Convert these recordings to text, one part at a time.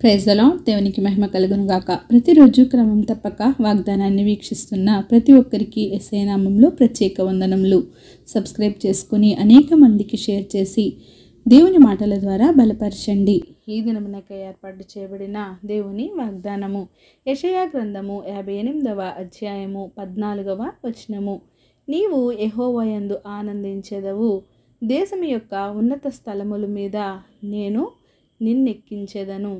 Praise the lord. దేవునికి మహిమ కలుగును గాక. ప్రతిరోజు క్రమం తప్పక వాగ్దానాన్ని వీక్షిస్తున్న ప్రతి ఒక్కరికి యేసయ్య నామములో ప్రత్యేక వందనములు. సబ్స్క్రైబ్ చేసుకుని అనేక మందికి షేర్ చేసి దేవుని మాటల ద్వారా బలపరచండి. ఈ దినమునకై ఏర్పాటు చేయబడిన దేవుని వాగ్దానము యెషయా గ్రంథము 58వ అధ్యాయము 14వ వచనము. నీవు యెహోవాయందు ఆనందించెదవు, దేశము యొక్క ఉన్నత స్థలముల మీద నేను నిన్నెక్కించెదను.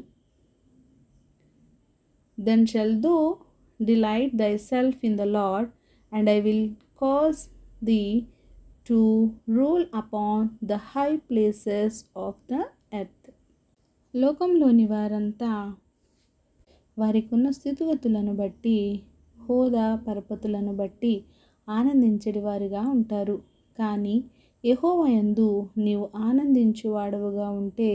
Then shalt thou delight thyself in the Lord, and I will cause thee to rule upon the high places of the earth. లోకంలోని వారంతా వారికున్న స్థితిగతులను బట్టి, హోదా పరపతులను బట్టి ఆనందించడి వారుగా ఉంటారు. కానీ యెహోవాయందు నీవు ఆనందించువాడవుగా ఉంటే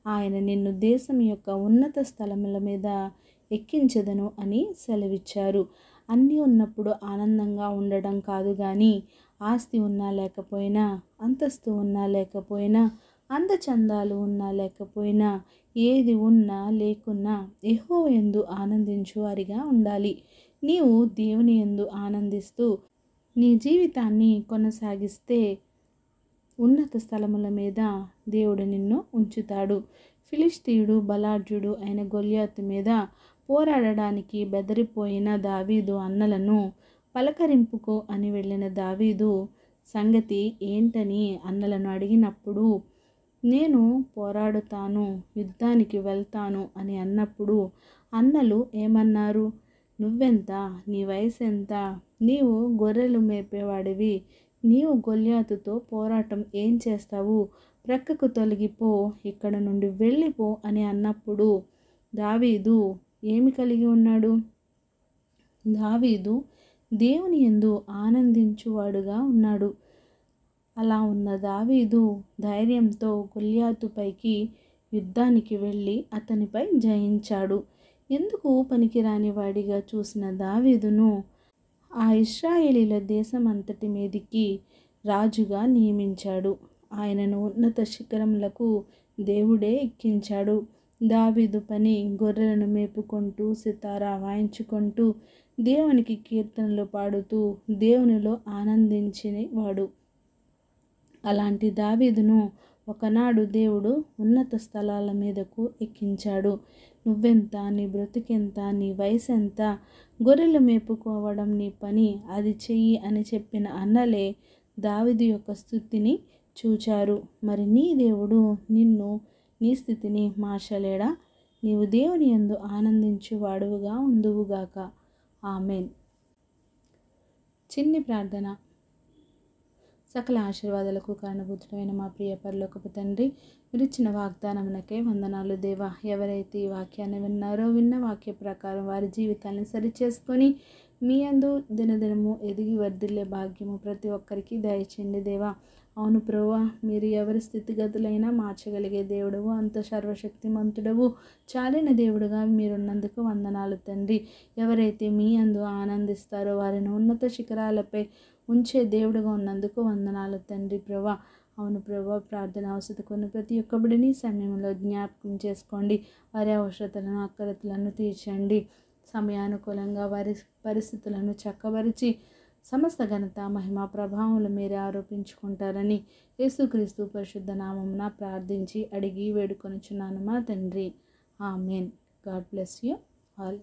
ఆయన నిన్ను దేశం యొక్క ఉన్నత స్థలముల మీద ఎక్కించెదను అని సెలవిచ్చారు. అన్నీ ఉన్నప్పుడు ఆనందంగా ఉండడం కాదు, కానీ ఆస్తి ఉన్నా లేకపోయినా, అంతస్తు ఉన్నా లేకపోయినా, అందచందాలు ఉన్నా లేకపోయినా, ఏది ఉన్నా లేకున్నా యెహోవాయందు ఆనందించు వారిగా ఉండాలి. నీవు దేవుని యందు ఆనందిస్తూ నీ జీవితాన్ని కొనసాగిస్తే ఉన్నత స్థలముల మీద దేవుడు నిన్ను ఉంచుతాడు. ఫిలిష్తీయుడు బలాఢ్యుడు అయిన గొల్యాతు మీద పోరాడడానికి బెదరిపోయిన దావీదు అన్నలను పలకరింపుకో అని వెళ్ళిన దావీదు సంగతి ఏంటని అన్నలను అడిగినప్పుడు, నేను పోరాడుతాను, యుద్ధానికి వెళ్తాను అని అన్నప్పుడు అన్నలు ఏమన్నారు? నువ్వెంత? నీ వయసు ఎంత? నీవు గొర్రెలు మేపేవాడివి, నీవు గొల్యాతుతో పోరాటం ఏం చేస్తావు? ప్రక్కకు తొలగిపో, ఇక్కడ నుండి వెళ్ళిపో అని అన్నప్పుడు దావీదు ఏమి కలిగి ఉన్నాడు? దావీదు దేవుని యందు ఆనందించువాడుగా ఉన్నాడు. అలా ఉన్న దావీదు ధైర్యంతో గొల్యాతుపైకి యుద్ధానికి వెళ్ళి అతనిపై జయించాడు. ఎందుకు పనికిరాని వాడిగా చూసిన దావీదును ఆ ఇశ్రాయేలీల దేశం అంతటి మీదికి రాజుగా నియమించాడు. ఆయనను ఉన్నత శిఖరములకు దేవుడే ఎక్కించాడు. దావీదు పని గొర్రెలను మేపుకుంటూ, సితారా వాయించుకుంటూ, దేవునికి కీర్తనలు పాడుతూ దేవునిలో ఆనందించేవాడు. అలాంటి దావీదును ఒకనాడు దేవుడు ఉన్నత స్థలాల మీదకు ఎక్కించాడు. నువ్వెంత? నీ బ్రతుకెంత? నీ వయసు ఎంత? గొర్రెలు మేపుకోవడం నీ పని, అది చెయ్యి అని చెప్పిన అన్నలే దావీదు యొక్క స్థుతిని చూచారు. మరి నీ దేవుడు నిన్ను, నీ స్థితిని మార్చలేడా? నీవు దేవుని యందు ఆనందించు వాడువుగా ఉందువుగాక. ఆమెన్. చిన్ని ప్రార్థన. సకల ఆశీర్వాదాలకు కారణభూతుడైన మా ప్రియ పరలోకపు తండ్రి, మీరు ఇచ్చిన వాగ్దానమునకే వందనాలు దేవా. ఎవరైతే ఈ వాక్యాన్ని విన్నారో, విన్న వాక్య ప్రకారం వారి జీవితాన్ని సరిచేసుకొని మీ యందు దినదినము ఎదిగి వర్ధిల్లే భాగ్యము ప్రతి ఒక్కరికి దయచేయండి దేవా. అవును ప్రభువా, మీరు ఎవరి స్థితిగతులైనా మార్చగలిగే దేవుడవు, అంత సర్వశక్తిమంతుడవు, చాలిన దేవుడుగా మీరున్నందుకు వందనాలు తండ్రి. ఎవరైతే మీ యందు ఆనందిస్తారో వారిని ఉన్నత శిఖరాలపై ఉంచే దేవుడుగా ఉన్నందుకు వందనాలు తండ్రి ప్రభా. అవును ప్రభా, ప్రార్థన అవసరతకున్న ప్రతి ఒక్క బిడ్డని సమయంలో జ్ఞాపకం చేసుకోండి. వారి అవసరతలను, అక్కరతలను తీర్చండి. సమయానుకూలంగా వారి పరిస్థితులను చక్కబరిచి సమస్త ఘనత, మహిమ, ప్రభావములు మీరే ఆరోపించుకుంటారని యేసుక్రీస్తు పరిశుద్ధ నామమున ప్రార్థించి అడిగి వేడుకొనుచున్నాను మా తండ్రి. Amen. God bless you all.